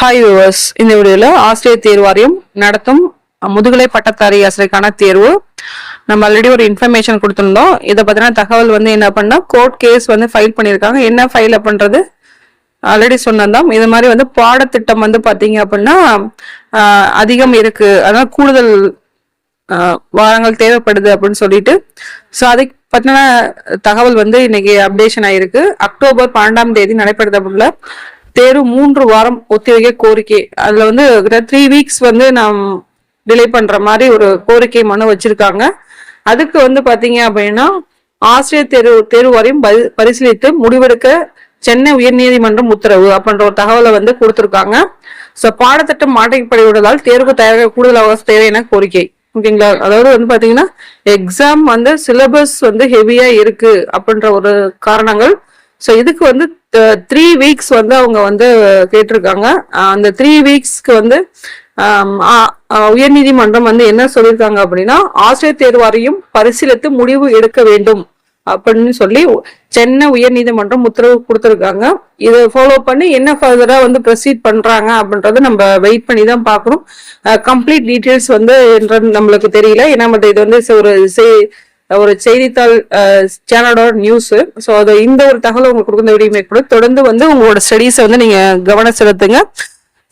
Hi viewers, இந்த வீடியோல ஆசிரியர் தேர்வு வாரியம் நடத்தும் முதுகலை பட்டதாரி ஆசிரியருக்கான தேர்வு நம்ம ஆல்ரெடி ஒரு இன்ஃபர்மேஷன் கொடுத்திருந்தோம். இதை பத்தின தகவல் என்ன பண்ணா கோர்ட் கேஸ் ஃபைல் பண்ணியிருக்காங்க. என்ன ஃபைல் அப்படின்றது ஆல்ரெடி சொன்னதான். இது மாதிரி பாடத்திட்டம் பாத்தீங்க அப்படின்னா அதிகம் இருக்கு, அதனால கூடுதல் வாரங்கள் தேவைப்படுது அப்படின்னு சொல்லிட்டு அதை பத்தின தகவல் இன்னைக்கு அப்டேஷன் ஆயிருக்கு. அக்டோபர் 12ஆம் தேதி நடைபெறவுள்ள தேர்வு 3 வாரம் ஒத்திவைக்க கோரிக்கை, அதுல 3 வீக்ஸ் நாம் டிலே பண்ற மாதிரி ஒரு கோரிக்கை மனு வச்சிருக்காங்க. அதுக்கு பாத்தீங்க அப்படின்னா ஆசிரியர் தேர்வு வாரியம் பரிசீலித்து முடிவெடுக்க சென்னை உயர்நீதிமன்றம் உத்தரவு அப்படின்ற ஒரு தகவலை கொடுத்திருக்காங்க. சோ பாடத்திட்டம் மாற்றப்படுவதால் தேர்வு தயாராக கூடுதல் அவகாசம் தேவை என கோரிக்கை. ஓகேங்களா, அதாவது பாத்தீங்கன்னா எக்ஸாம் சிலபஸ் ஹெவியா இருக்கு அப்படின்ற ஒரு காரணங்கள். சோ இதுக்கு 3 வீக்ஸ் அவங்க கேட்டிருக்காங்க. அந்த 3 வீக்ஸ்க்கு உயர்நீதிமன்றம் என்ன சொல்லியிருக்காங்க அப்படின்னா ஆசிரியர் தேர்வு வாரியம் பரிசீலித்து முடிவு எடுக்க வேண்டும் அப்படின்னு சொல்லி சென்னை உயர்நீதிமன்றம் உத்தரவு கொடுத்திருக்காங்க. இதை ஃபாலோ பண்ணி என்ன ஃபர்தரா ப்ரொசீட் பண்றாங்க அப்படின்றத நம்ம வெயிட் பண்ணி தான் பார்க்கணும். கம்ப்ளீட் டீட்டெயில்ஸ் நம்மளுக்கு தெரியல. ஏன்னா இது ஒரு செய்தித்தாள் சேனலோட நியூஸ். ஸோ அது இந்த ஒரு தகவல் உங்களுக்கு கொடுக்க வீடியோ மேக் பண்ணி தொடர்ந்து உங்களோட ஸ்டடீஸை நீங்க கவனம் செலுத்துங்க.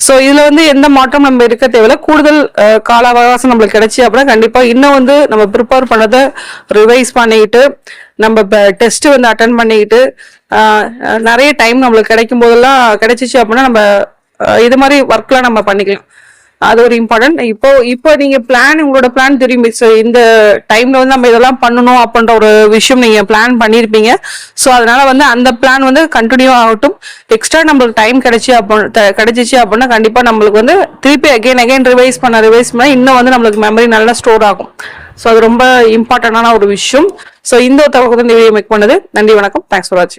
ஸோ இதுல எந்த மாற்றம் நம்ம இருக்க தேவையில்ல. கூடுதல் கால அவகாசம் நம்மளுக்கு கிடைச்சி அப்படின்னா கண்டிப்பா இன்னும் நம்ம ப்ரிப்பேர் பண்ணதை ரிவைஸ் பண்ணிக்கிட்டு நம்ம டெஸ்ட் அட்டன் பண்ணிக்கிட்டு நிறைய டைம் நம்மளுக்கு கிடைக்கும் போதெல்லாம் கிடைச்சிச்சு அப்படின்னா நம்ம இது மாதிரி ஒர்க்லாம் நம்ம பண்ணிக்கலாம். அது ஒரு இம்பார்ட்டன்ட். இப்போ நீங்க உங்களோட பிளான் தெரியும். இந்த டைம்ல நம்ம இதெல்லாம் பண்ணணும் அப்படின்ற ஒரு விஷயம் நீங்க பிளான் பண்ணிருப்பீங்க. சோ அதனால அந்த பிளான் கண்டினியூ ஆகட்டும். எக்ஸ்ட்ரா நம்மளுக்கு டைம் கிடைச்சிச்சு அப்படின்னா கண்டிப்பா நம்மளுக்கு திருப்பி அகைன் ரிவைஸ் பண்ண இன்னும் நம்மளுக்கு மெமரி நல்லா ஸ்டோர் ஆகும். சோ அது ரொம்ப இம்பார்ட்டன்டான ஒரு விஷயம். சோ இந்த ஒரு தகவல் வீடியோ மேக் பண்ணது. நன்றி, வணக்கம். தேங்க்ஸ் ஃபார் வாட்சிங்.